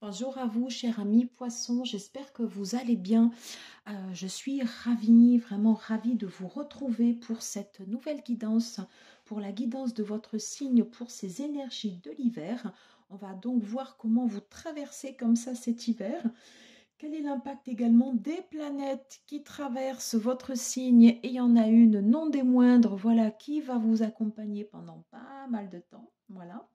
Bonjour à vous, chers amis poissons, j'espère que vous allez bien. Je suis ravie, vraiment ravie de vous retrouver pour cette nouvelle guidance, pour la guidance de votre signe, pour ces énergies de l'hiver. On va donc voir comment vous traversez comme ça cet hiver. Quel est l'impact également des planètes qui traversent votre signe, et il y en a une non des moindres, voilà, qui va vous accompagner pendant pas mal de temps. Voilà.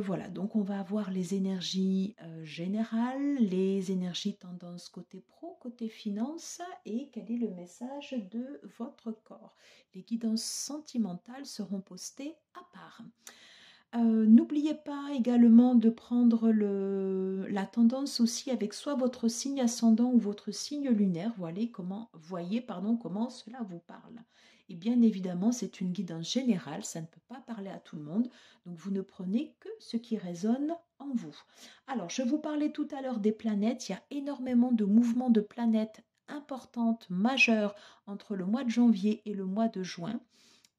Voilà, donc on va avoir les énergies générales, les énergies tendance côté pro, côté finance, et quel est le message de votre corps. Les guidances sentimentales seront postées à part. N'oubliez pas également de prendre la tendance aussi avec soit votre signe ascendant ou votre signe lunaire. Voyez comment cela vous parle. Et bien évidemment, c'est une guidance générale, ça ne peut pas parler à tout le monde. Donc vous ne prenez que ce qui résonne en vous. Alors, je vous parlais tout à l'heure des planètes. Il y a énormément de mouvements de planètes importantes, majeures, entre le mois de janvier et le mois de juin.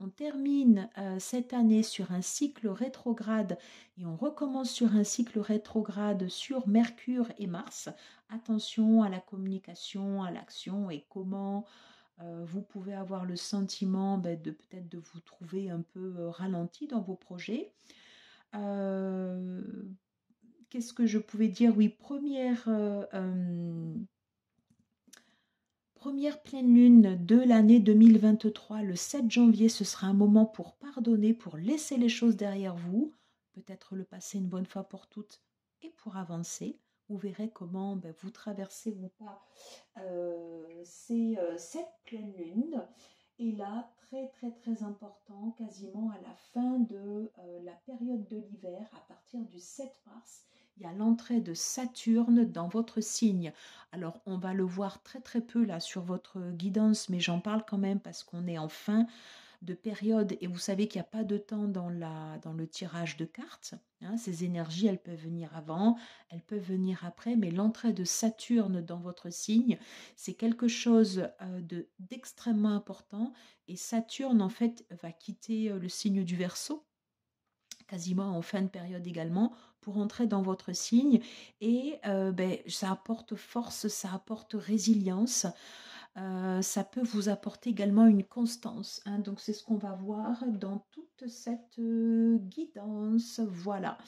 On termine cette année sur un cycle rétrograde et on recommence sur un cycle rétrograde sur Mercure et Mars. Attention à la communication, à l'action et comment vous pouvez avoir le sentiment de peut-être de vous trouver un peu ralenti dans vos projets. Euh, Qu'est-ce que je pouvais dire? Oui, première pleine lune de l'année 2023, le 7 janvier, ce sera un moment pour pardonner, pour laisser les choses derrière vous, peut-être le passer une bonne fois pour toutes et pour avancer. Vous verrez comment vous traversez ou pas cette pleine lune. Et là, très très très important, quasiment à la fin de la période de l'hiver, à partir du 7 mars, il y a l'entrée de Saturne dans votre signe. Alors, on va le voir très très peu là sur votre guidance, mais j'en parle quand même parce qu'on est en fin de période et vous savez qu'il n'y a pas de temps dans le tirage de cartes. Hein, ces énergies, elles peuvent venir avant, elles peuvent venir après, mais l'entrée de Saturne dans votre signe, c'est quelque chose d'extrêmement important. Et Saturne, en fait, va quitter le signe du Verseau quasiment en fin de période également, pour entrer dans votre signe. Et ça apporte force, ça apporte résilience. Ça peut vous apporter également une constance. Hein. Donc c'est ce qu'on va voir dans toute cette guidance. Voilà.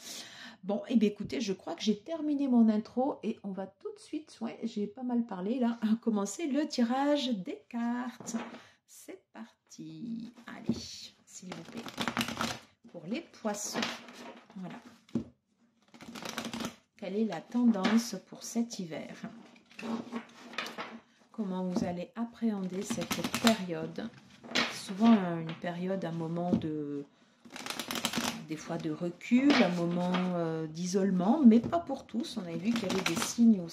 Bon, et bien écoutez, je crois que j'ai terminé mon intro et on va tout de suite, ouais, j'ai pas mal parlé là, commencer le tirage des cartes. C'est parti. Allez, s'il vous plaît. Pour les poissons. Voilà. Quelle est la tendance pour cet hiver? Comment vous allez appréhender cette période? Souvent une période, un moment des fois de recul, un moment d'isolement, mais pas pour tous. On a vu qu'il y avait des signes où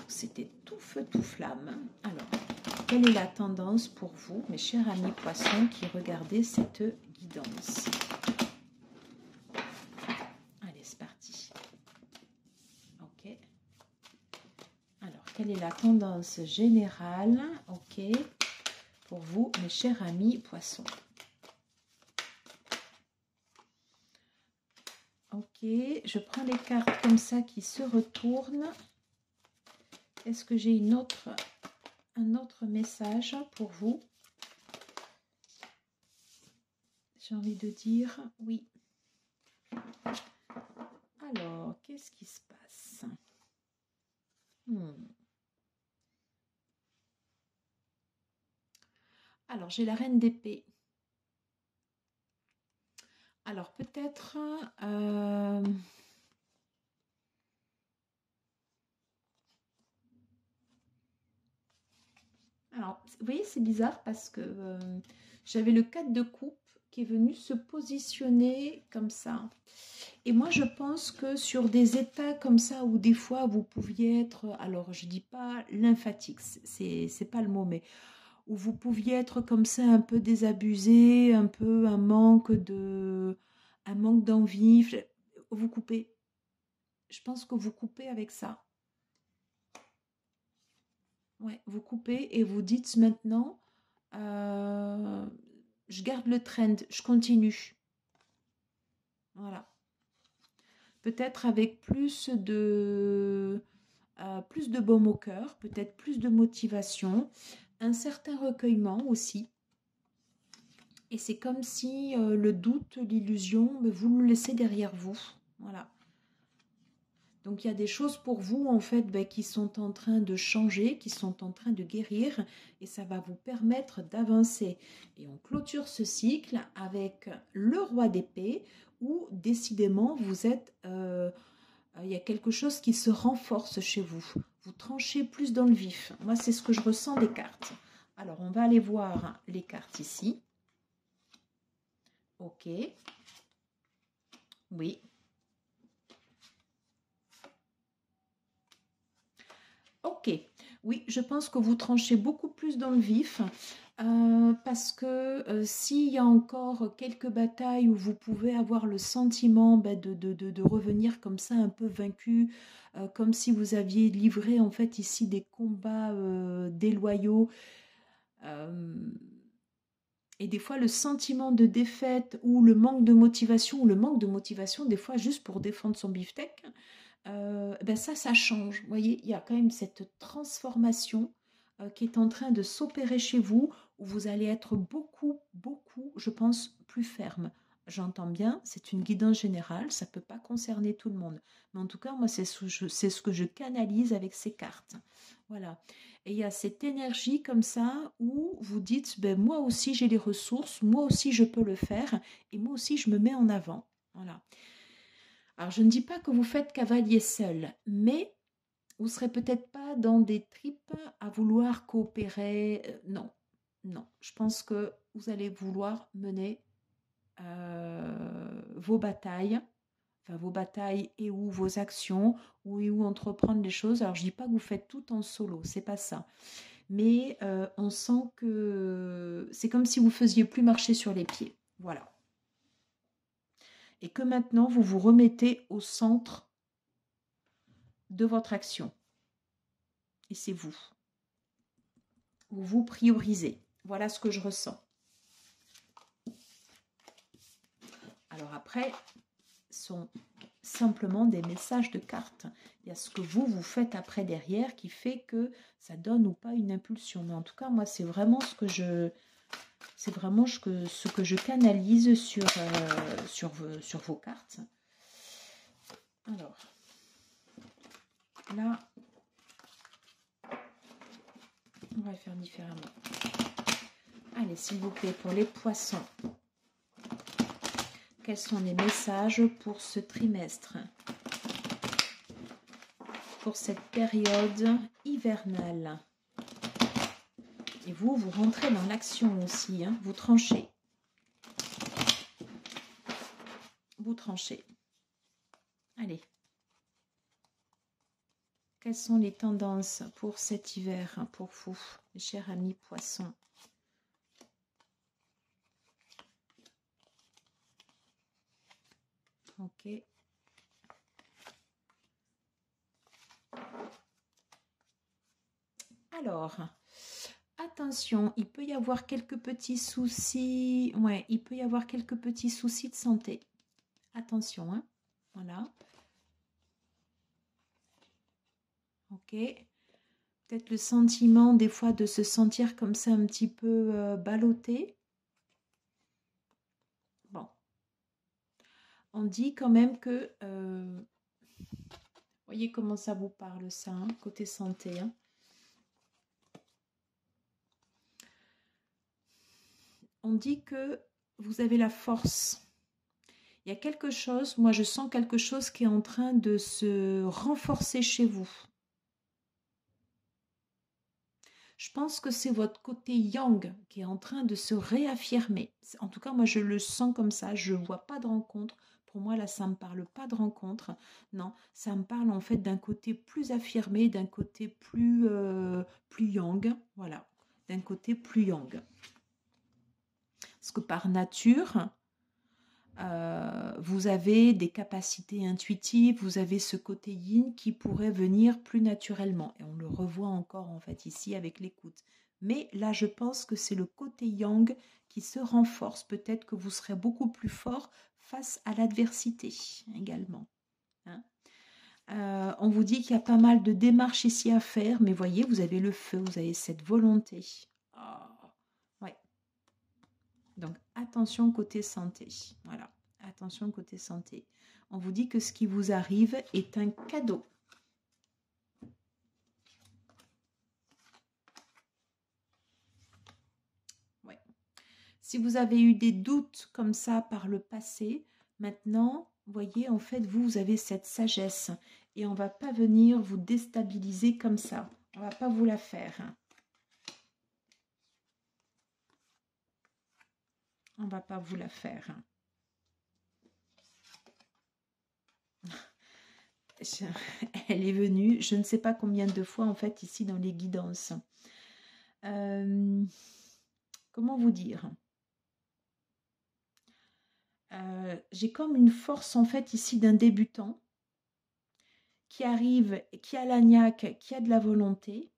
c'était tout feu, tout flamme. Alors, quelle est la tendance pour vous, mes chers amis poissons, qui regardez cette guidance? Allez, c'est parti. Ok. Alors, quelle est la tendance générale, ok, pour vous, mes chers amis poissons? Ok, je prends les cartes comme ça qui se retournent. Est-ce que j'ai un autre message pour vous? J'ai envie de dire oui. Alors, qu'est-ce qui se passe? Alors, j'ai la reine d'épée. Alors, peut-être... Alors, vous voyez, c'est bizarre parce que j'avais le 4 de coupe qui est venu se positionner comme ça. Et moi, je pense que sur des états comme ça, où des fois, vous pouviez être... Alors, je dis pas lymphatique, c'est pas le mot, mais où vous pouviez être comme ça, un peu désabusé, un peu un manque d'envie. Vous coupez. Je pense que vous coupez avec ça. Ouais, vous coupez et vous dites maintenant, je garde le trend, je continue. Voilà. peut-être avec plus de baume au cœur, peut-être plus de motivation, un certain recueillement aussi. Et c'est comme si le doute, l'illusion, vous le laissez derrière vous. Voilà. Donc il y a des choses pour vous en fait qui sont en train de changer, qui sont en train de guérir et ça va vous permettre d'avancer. Et on clôture ce cycle avec le roi d'épée où décidément vous êtes... il y a quelque chose qui se renforce chez vous. Vous tranchez plus dans le vif. Moi, c'est ce que je ressens des cartes. Alors, on va aller voir les cartes ici. Ok. Oui. Ok. Oui, je pense que vous tranchez beaucoup plus dans le vif. Parce que s'il y a encore quelques batailles où vous pouvez avoir le sentiment de revenir comme ça un peu vaincu, comme si vous aviez livré en fait ici des combats déloyaux, et des fois le sentiment de défaite ou le manque de motivation des fois juste pour défendre son beefsteak, ça change. Vous voyez, il y a quand même cette transformation qui est en train de s'opérer chez vous, où vous allez être beaucoup, je pense, plus ferme. J'entends bien, c'est une guidance générale, ça ne peut pas concerner tout le monde. Mais en tout cas, moi, c'est ce que je canalise avec ces cartes. Voilà. Et il y a cette énergie comme ça où vous dites, moi aussi j'ai les ressources, moi aussi je peux le faire, et moi aussi je me mets en avant. Voilà. Alors, je ne dis pas que vous faites cavalier seul, mais vous ne serez peut-être pas dans des tripes à vouloir coopérer. Non, non. Je pense que vous allez vouloir mener vos batailles, et ou vos actions, ou entreprendre les choses. Alors, je ne dis pas que vous faites tout en solo, c'est pas ça. Mais on sent que c'est comme si vous faisiez plus marcher sur les pieds. Voilà. Et que maintenant, vous vous remettez au centre de votre action. Et c'est vous. Vous priorisez. Voilà ce que je ressens. Alors après, ce sont simplement des messages de cartes. Il y a ce que vous faites après derrière qui fait que ça donne ou pas une impulsion. Mais en tout cas, moi, c'est vraiment ce que je... C'est vraiment ce que je canalise sur vos cartes. Alors, là, on va faire différemment. Allez, s'il vous plaît, pour les poissons, quels sont les messages pour ce trimestre, pour cette période hivernale? Et vous rentrez dans l'action aussi, hein, vous tranchez. Vous tranchez. Allez. Quelles sont les tendances pour cet hiver, pour vous, mes chers amis poissons? Ok. Alors, attention, il peut y avoir quelques petits soucis. Ouais, il peut y avoir quelques petits soucis de santé. Attention, hein. Voilà. Ok. Peut-être le sentiment des fois de se sentir comme ça un petit peu ballotté. Bon. On dit quand même que... voyez comment ça vous parle ça, hein, côté santé. Hein. On dit que vous avez la force. Il y a quelque chose, moi je sens quelque chose qui est en train de se renforcer chez vous. Je pense que c'est votre côté yang qui est en train de se réaffirmer. En tout cas, moi je le sens comme ça, je ne vois pas de rencontre. Pour moi, là, ça ne me parle pas de rencontre. Non, ça me parle en fait d'un côté plus affirmé, d'un côté plus yang. Voilà, d'un côté plus yang. Parce que par nature, vous avez des capacités intuitives, vous avez ce côté yin qui pourrait venir plus naturellement. Et on le revoit encore en fait ici avec l'écoute. Mais là, je pense que c'est le côté yang qui se renforce. Peut-être que vous serez beaucoup plus fort face à l'adversité également. On vous dit qu'il y a pas mal de démarches ici à faire, mais voyez, vous avez le feu, vous avez cette volonté. Oh, ouais. Donc, attention côté santé. Voilà, attention côté santé. On vous dit que ce qui vous arrive est un cadeau. Ouais. Si vous avez eu des doutes comme ça par le passé, maintenant, voyez, en fait, vous avez cette sagesse. Et on ne va pas venir vous déstabiliser comme ça. On ne va pas vous la faire. On ne va pas vous la faire. Elle est venue, je ne sais pas combien de fois, en fait, ici dans les guidances. Comment vous dire? J'ai comme une force, en fait, ici d'un débutant qui arrive, qui a la niaque, qui a de la volonté,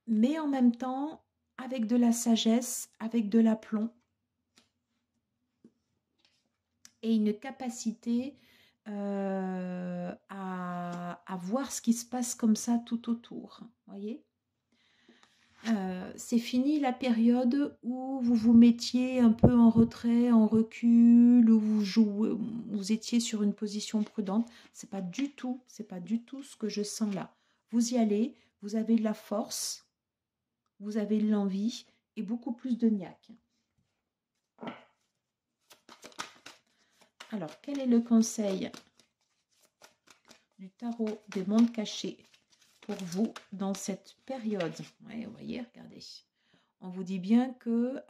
mais en même temps, avec de la sagesse, avec de l'aplomb et une capacité à voir ce qui se passe comme ça tout autour. Voyez, c'est fini la période où vous vous mettiez un peu en retrait, en recul, où vous étiez sur une position prudente. C'est pas du tout ce que je sens là. Vous y allez, vous avez de la force, vous avez de l'envie et beaucoup plus de niaque. Alors, quel est le conseil du tarot des mondes cachés pour vous dans cette période? Ouais, vous voyez, regardez. On vous dit bien que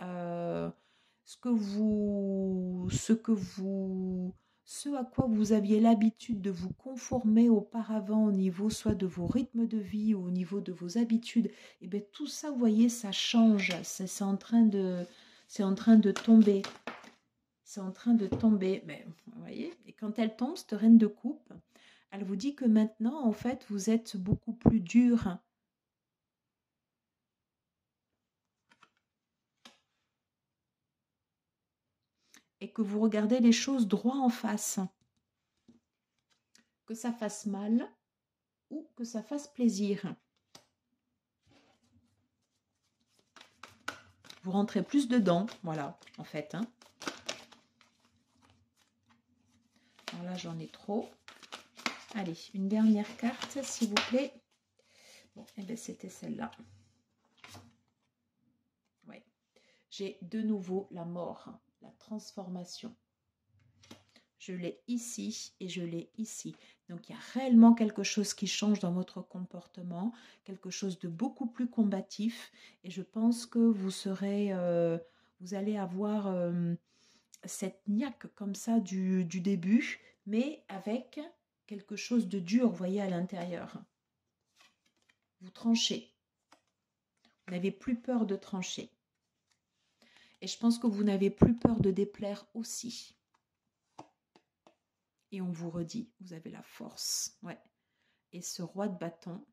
ce à quoi vous aviez l'habitude de vous conformer auparavant au niveau soit de vos rythmes de vie ou au niveau de vos habitudes, et bien tout ça, vous voyez, ça change. C'est en train de tomber. C'est en train de tomber. Mais, vous voyez, et quand elle tombe, cette reine de coupe, elle vous dit que maintenant, en fait, vous êtes beaucoup plus dur. Et que vous regardez les choses droit en face. Que ça fasse mal ou que ça fasse plaisir. Vous rentrez plus dedans, voilà, en fait. Hein. Alors là, j'en ai trop. Allez, une dernière carte, s'il vous plaît. Bon, et bien c'était celle-là. Ouais. J'ai de nouveau la mort, la transformation. Je l'ai ici et je l'ai ici. Donc, il y a réellement quelque chose qui change dans votre comportement, quelque chose de beaucoup plus combatif. Et je pense que vous allez avoir cette niaque comme ça du début, mais avec quelque chose de dur, vous voyez, à l'intérieur. Vous tranchez. Vous n'avez plus peur de trancher. Et je pense que vous n'avez plus peur de déplaire aussi. Et on vous redit, vous avez la force. Ouais. Et ce roi de bâton,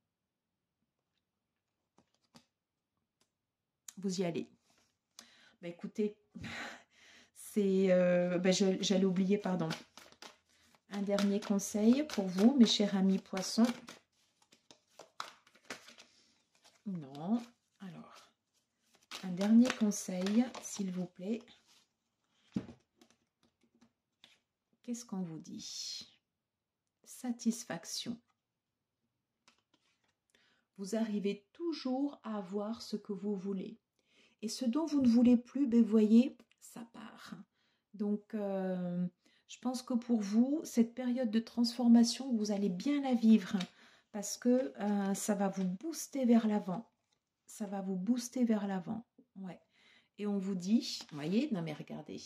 vous y allez. Bah, écoutez, c'est... j'allais oublier, pardon. Un dernier conseil pour vous, mes chers amis poissons. Non. Alors, un dernier conseil, s'il vous plaît. Qu'est-ce qu'on vous dit? Satisfaction. Vous arrivez toujours à avoir ce que vous voulez. Et ce dont vous ne voulez plus, ben, voyez, ça part. Donc, je pense que pour vous, cette période de transformation, vous allez bien la vivre parce que ça va vous booster vers l'avant. Ça va vous booster vers l'avant. Ouais. Et on vous dit, vous voyez, non mais regardez,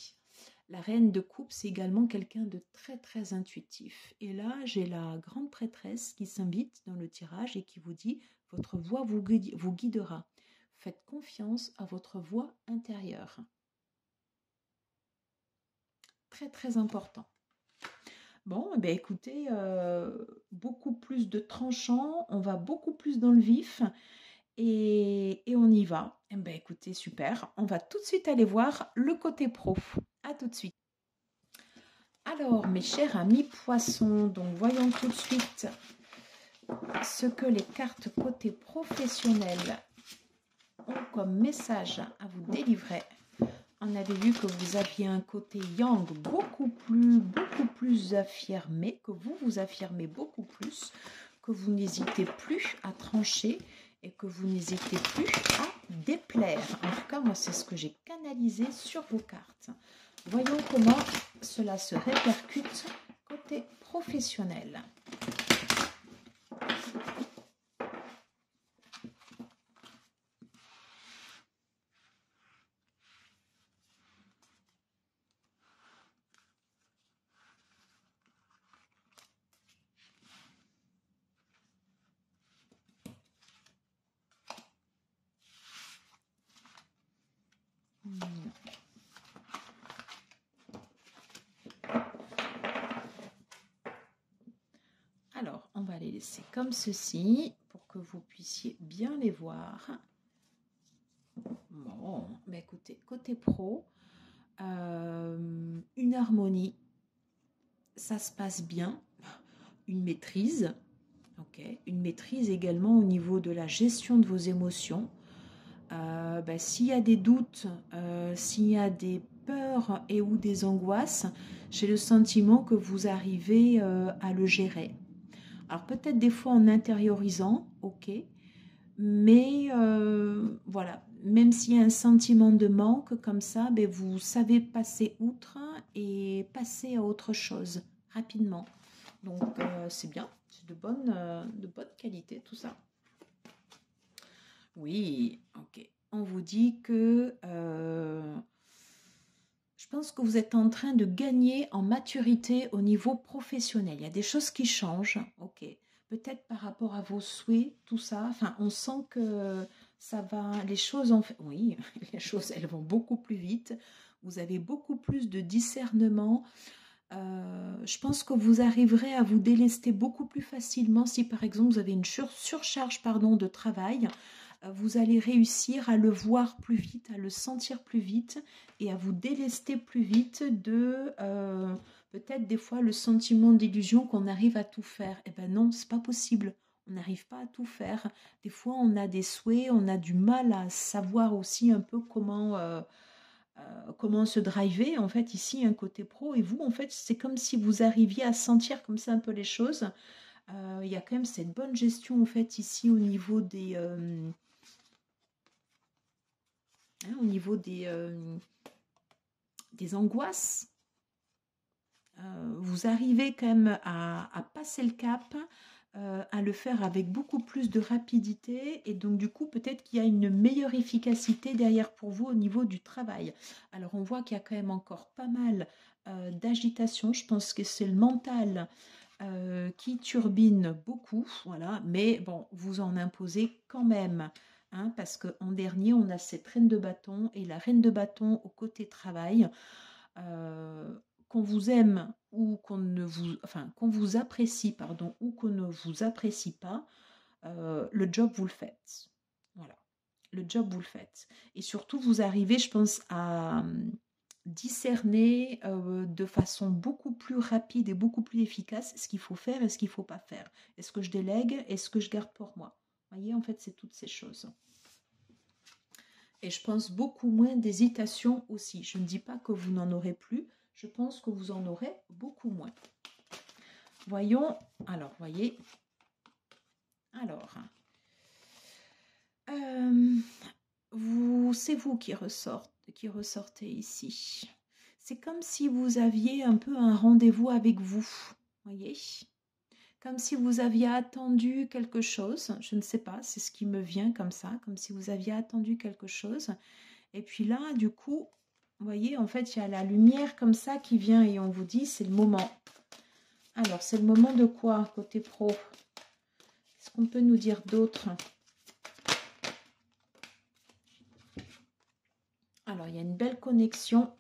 la reine de coupe, c'est également quelqu'un de très très intuitif. Et là, j'ai la grande prêtresse qui s'invite dans le tirage et qui vous dit, votre voix vous guidera. Faites confiance à votre voix intérieure. Très très important. Bon, eh bien, écoutez, beaucoup plus de tranchant, on va beaucoup plus dans le vif et on y va. Eh bien, écoutez, super. On va tout de suite aller voir le côté pro. À tout de suite. Alors, mes chers amis poissons, donc voyons tout de suite ce que les cartes côté professionnel ont comme message à vous délivrer. On avait vu que vous aviez un côté yang beaucoup plus affirmé, que vous vous affirmez beaucoup plus, que vous n'hésitez plus à trancher et que vous n'hésitez plus à déplaire. En tout cas, moi, c'est ce que j'ai canalisé sur vos cartes. Voyons comment cela se répercute côté professionnel. Alors, on va les laisser comme ceci pour que vous puissiez bien les voir. Bon, bah écoutez, côté pro, une harmonie, ça se passe bien, une maîtrise, ok, une maîtrise également au niveau de la gestion de vos émotions. S'il y a des doutes, s'il y a des peurs et ou des angoisses, j'ai le sentiment que vous arrivez à le gérer. Alors peut-être des fois en intériorisant, ok, mais voilà, même s'il y a un sentiment de manque comme ça, vous savez passer outre et passer à autre chose rapidement. Donc c'est bien, c'est de bonne qualité tout ça. Oui, ok. On vous dit que je pense que vous êtes en train de gagner en maturité au niveau professionnel. Il y a des choses qui changent, ok. Peut-être par rapport à vos souhaits, tout ça. Enfin, on sent que ça va, les choses en fait, oui, les choses, elles vont beaucoup plus vite. Vous avez beaucoup plus de discernement. Je pense que vous arriverez à vous délester beaucoup plus facilement si, par exemple, vous avez une surcharge de travail. Vous allez réussir à le voir plus vite, à le sentir plus vite et à vous délester plus vite de peut-être des fois le sentiment d'illusion qu'on arrive à tout faire. Eh ben non, c'est pas possible. On n'arrive pas à tout faire. Des fois, on a des souhaits, on a du mal à savoir aussi un peu comment se driver. En fait, ici, un côté pro. Et vous, en fait, c'est comme si vous arriviez à sentir comme ça un peu les choses. Il y a quand même cette bonne gestion, en fait, ici, au niveau des angoisses. Vous arrivez quand même à passer le cap, à le faire avec beaucoup plus de rapidité et donc du coup peut-être qu'il y a une meilleure efficacité derrière pour vous au niveau du travail. Alors on voit qu'il y a quand même encore pas mal d'agitation, je pense que c'est le mental qui turbine beaucoup, voilà, mais bon, vous en imposez quand même. Hein, parce qu'en dernier, on a cette reine de bâton et la reine de bâton au côté travail. Qu'on vous aime ou qu'on ne vous, enfin, qu'on vous apprécie, pardon, ou qu'on ne vous apprécie pas, le job vous le faites. Voilà, le job vous le faites. Et surtout, vous arrivez, je pense, à discerner de façon beaucoup plus rapide et beaucoup plus efficace ce qu'il faut faire et ce qu'il ne faut pas faire. Est-ce que je délègue? Est-ce que je garde pour moi? Vous voyez, en fait, c'est toutes ces choses. Et je pense beaucoup moins d'hésitation aussi. Je ne dis pas que vous n'en aurez plus, je pense que vous en aurez beaucoup moins. Voyons, alors, voyez, alors, c'est vous qui ressortez ici. C'est comme si vous aviez un peu un rendez-vous avec vous, voyez, comme si vous aviez attendu quelque chose, je ne sais pas, c'est ce qui me vient comme ça, comme si vous aviez attendu quelque chose. Et puis là, du coup, vous voyez, en fait, il y a la lumière comme ça qui vient et on vous dit, c'est le moment. Alors, c'est le moment de quoi, côté pro? Qu'est-ce qu'on peut nous dire d'autre? Alors, il y a une belle connexion.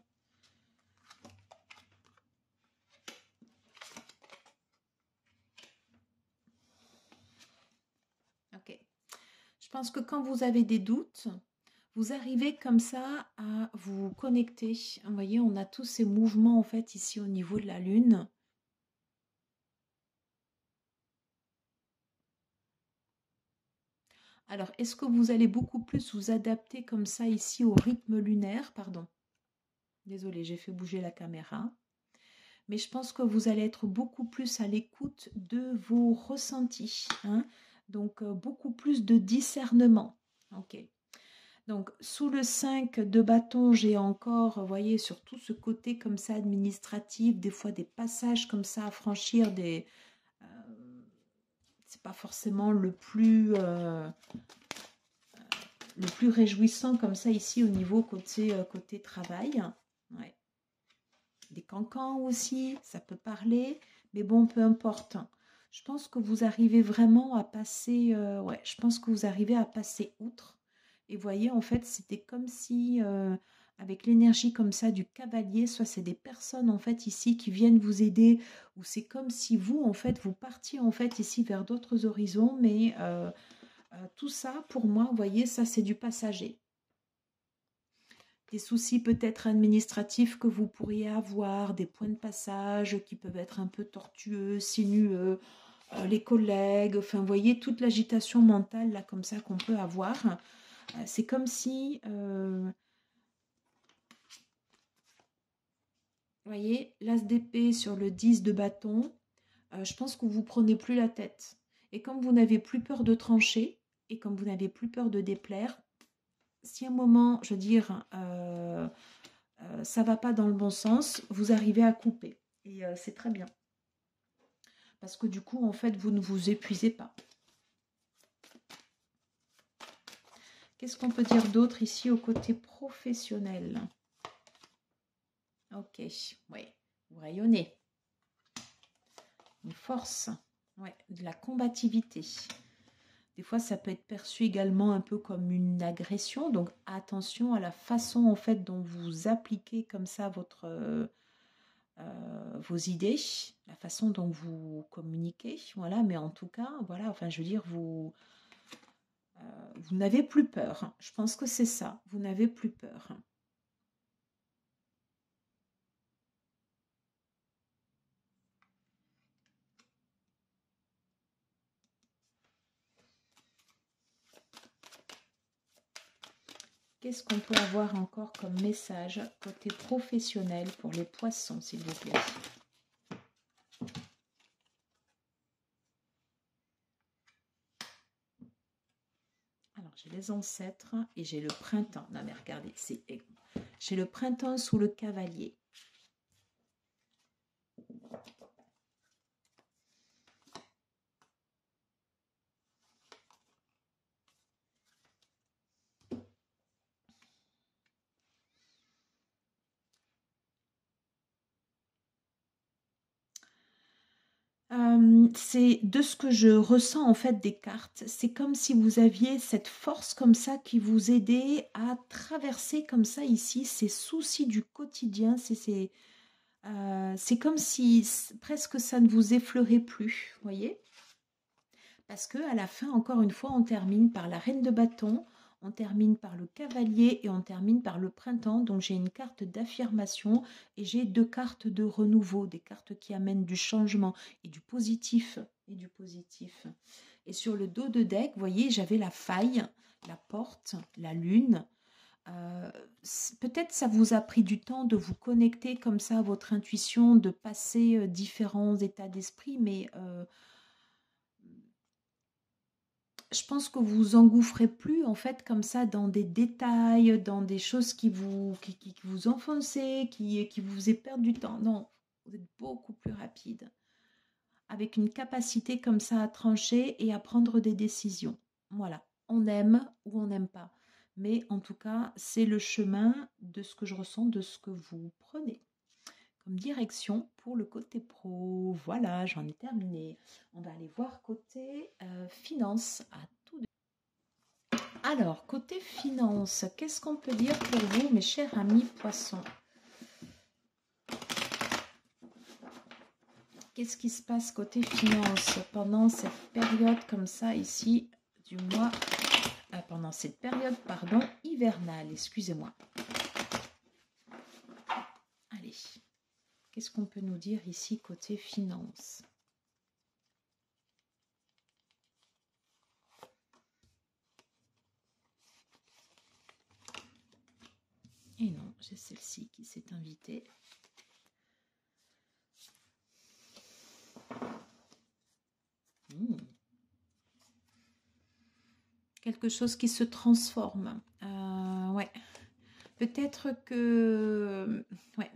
Ok. Je pense que quand vous avez des doutes, Vous arrivez comme ça à vous connecter. Vous voyez, on a tous ces mouvements en fait ici au niveau de la Lune. Alors, est-ce que vous allez beaucoup plus vous adapter comme ça ici au rythme lunaire? Pardon. Désolée, j'ai fait bouger la caméra. Mais je pense que vous allez être beaucoup plus à l'écoute de vos ressentis. Hein. Donc, beaucoup plus de discernement. Ok. Donc, sous le 5 de bâton, j'ai encore, vous voyez, sur tout ce côté comme ça administratif, des fois des passages comme ça à franchir, c'est pas forcément le plus réjouissant comme ça ici au niveau côté travail. Ouais. Des cancans aussi, ça peut parler, mais bon, peu importe. Je pense que vous arrivez vraiment à passer, ouais, je pense que vous arrivez à passer outre. Et voyez, en fait, c'était comme si, avec l'énergie comme ça du cavalier, soit c'est des personnes en fait ici qui viennent vous aider, ou c'est comme si vous, en fait, vous partiez en fait ici vers d'autres horizons, mais tout ça, pour moi, vous voyez, ça c'est du passager. Des soucis peut-être administratifs que vous pourriez avoir, des points de passage qui peuvent être un peu tortueux, sinueux, les collègues, enfin, vous voyez, toute l'agitation mentale, là, comme ça, qu'on peut avoir. C'est comme si, vous voyez, l'as d'épée sur le 10 de bâton, je pense que vous prenez plus la tête. Et comme vous n'avez plus peur de trancher, et comme vous n'avez plus peur de déplaire, si à un moment, je veux dire, ça va pas dans le bon sens, vous arrivez à couper. Et c'est très bien. Parce que du coup, en fait, vous ne vous épuisez pas. Qu'est-ce qu'on peut dire d'autre ici au côté professionnel? Ok, oui, vous rayonnez. Une force, ouais, de la combativité. Des fois, ça peut être perçu également un peu comme une agression. Donc, attention à la façon en fait dont vous appliquez comme ça vos idées, la façon dont vous communiquez. Voilà, mais en tout cas, voilà, enfin, je veux dire, vous n'avez plus peur. Je pense que c'est ça. Vous n'avez plus peur. Qu'est-ce qu'on peut avoir encore comme message côté professionnel pour les poissons, s'il vous plaît? Alors, j'ai les ancêtres et j'ai le printemps. Non, mais regardez, j'ai le printemps sous le cavalier. C'est de ce que je ressens en fait des cartes. C'est comme si vous aviez cette force comme ça qui vous aidait à traverser comme ça ici ces soucis du quotidien. C'est comme si presque ça ne vous effleurait plus, voyez? Parce que à la fin, encore une fois, on termine par la reine de bâton, on termine par le cavalier et on termine par le printemps. Donc j'ai une carte d'affirmation et j'ai deux cartes de renouveau, des cartes qui amènent du changement et du positif. Et sur le dos de deck, vous voyez, j'avais la faille, la porte, la lune. Peut-être ça vous a pris du temps de vous connecter comme ça à votre intuition, de passer différents états d'esprit, mais je pense que vous engouffrez plus en fait comme ça dans des détails, dans des choses qui vous enfoncez, qui vous faisaient perdre du temps. Non, vous êtes beaucoup plus rapide, avec une capacité comme ça à trancher et à prendre des décisions. Voilà, on aime ou on n'aime pas. Mais en tout cas, c'est le chemin de ce que je ressens, de ce que vous prenez comme direction pour le côté pro. Voilà, j'en ai terminé. On va aller voir côté finance. À tout de suite. Alors, côté finance, qu'est-ce qu'on peut dire pour vous, mes chers amis poissons? Qu'est-ce qui se passe côté finance pendant cette période comme ça ici du mois, pendant cette période, pardon, hivernale, excusez-moi. Allez, qu'est-ce qu'on peut nous dire ici côté finance? Et non, j'ai celle-ci qui s'est invitée. Quelque chose qui se transforme. Ouais. Peut-être que... Ouais.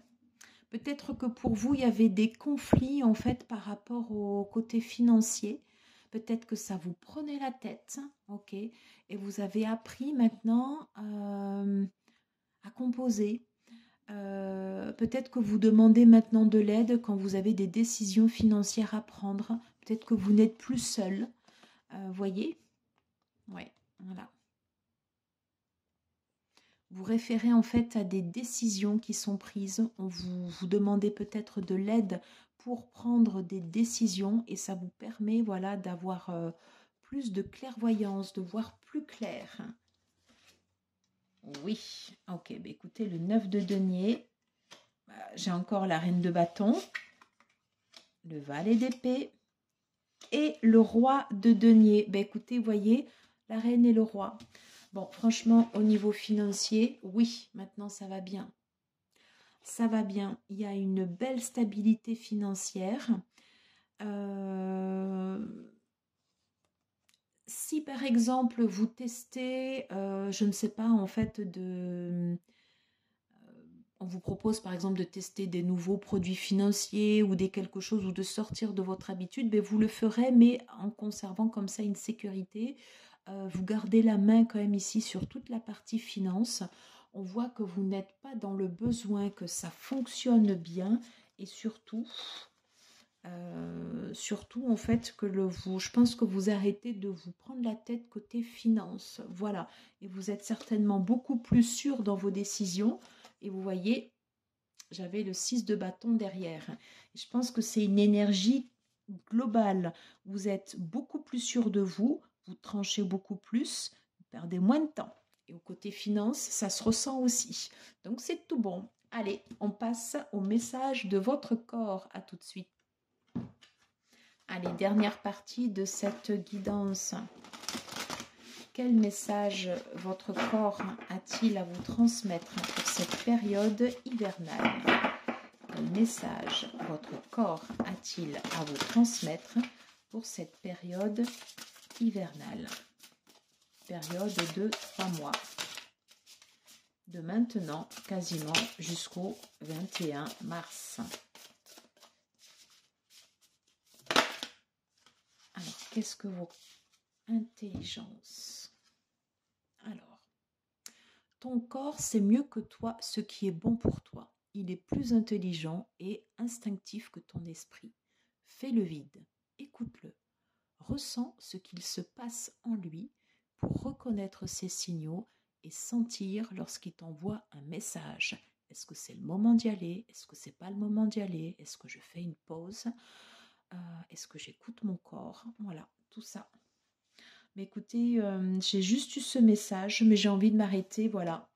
Peut-être que pour vous, il y avait des conflits en fait par rapport au côté financier. Peut-être que ça vous prenait la tête, ok, et vous avez appris maintenant à composer. Peut-être que vous demandez maintenant de l'aide quand vous avez des décisions financières à prendre. Peut-être que vous n'êtes plus seul. Voyez? Ouais, voilà. Vous référez en fait à des décisions qui sont prises. On vous demandez peut-être de l'aide pour prendre des décisions et ça vous permet voilà, d'avoir plus de clairvoyance, de voir plus clair. Oui, ok, bah écoutez, le 9 de denier, j'ai encore la reine de bâton, le valet d'épée et le roi de denier. Bah écoutez, voyez, la reine et le roi. Bon, franchement, au niveau financier, oui, maintenant ça va bien. Ça va bien. Il y a une belle stabilité financière. Si par exemple vous testez, je ne sais pas, en fait, on vous propose par exemple de tester des nouveaux produits financiers ou des quelque chose ou de sortir de votre habitude, ben vous le ferez, mais en conservant comme ça une sécurité. Vous gardez la main quand même ici sur toute la partie finance. On voit que vous n'êtes pas dans le besoin, que ça fonctionne bien et surtout, en fait que je pense que vous arrêtez de vous prendre la tête côté finance. Voilà, et vous êtes certainement beaucoup plus sûr dans vos décisions. Et vous voyez, j'avais le 6 de bâton derrière. Et je pense que c'est une énergie globale. Vous êtes beaucoup plus sûr de vous, vous tranchez beaucoup plus, vous perdez moins de temps. Et au côté finance, ça se ressent aussi. Donc c'est tout bon. Allez, on passe au message de votre corps. À tout de suite. Allez, dernière partie de cette guidance. Quel message votre corps a-t-il à vous transmettre pour cette période hivernale? Quel message votre corps a-t-il à vous transmettre pour cette période hivernale? Période de 3 mois. De maintenant quasiment jusqu'au 21 mars. Alors, qu'est-ce que vos intelligences? Alors, ton corps sait mieux que toi ce qui est bon pour toi. Il est plus intelligent et instinctif que ton esprit. Fais le vide, écoute-le, ressens ce qu'il se passe en lui pour reconnaître ses signaux et sentir lorsqu'il t'envoie un message. Est-ce que c'est le moment d'y aller? Est-ce que c'est pas le moment d'y aller? Est-ce que je fais une pause? Est-ce que j'écoute mon corps? Voilà, tout ça. Mais écoutez, j'ai juste eu ce message, mais j'ai envie de m'arrêter, voilà.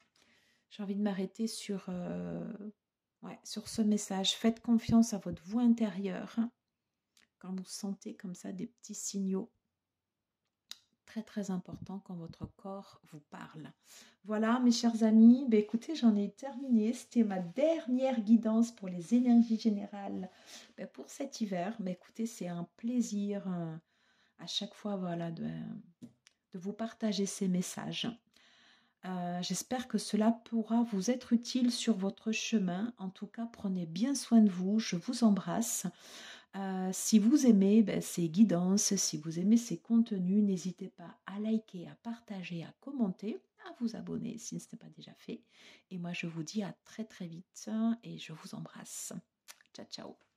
J'ai envie de m'arrêter sur ce message. Faites confiance à votre voix intérieure quand vous sentez comme ça des petits signaux très très importants quand votre corps vous parle. Voilà mes chers amis, ben, écoutez, j'en ai terminé. C'était ma dernière guidance pour les énergies générales pour cet hiver. Ben, écoutez, c'est un plaisir à chaque fois voilà, de vous partager ces messages. J'espère que cela pourra vous être utile sur votre chemin. En tout cas, prenez bien soin de vous. Je vous embrasse. Si vous aimez ces guidances, si vous aimez ces contenus, n'hésitez pas à liker, à partager, à commenter, à vous abonner si ce n'est pas déjà fait. Et moi, je vous dis à très très vite et je vous embrasse. Ciao, ciao.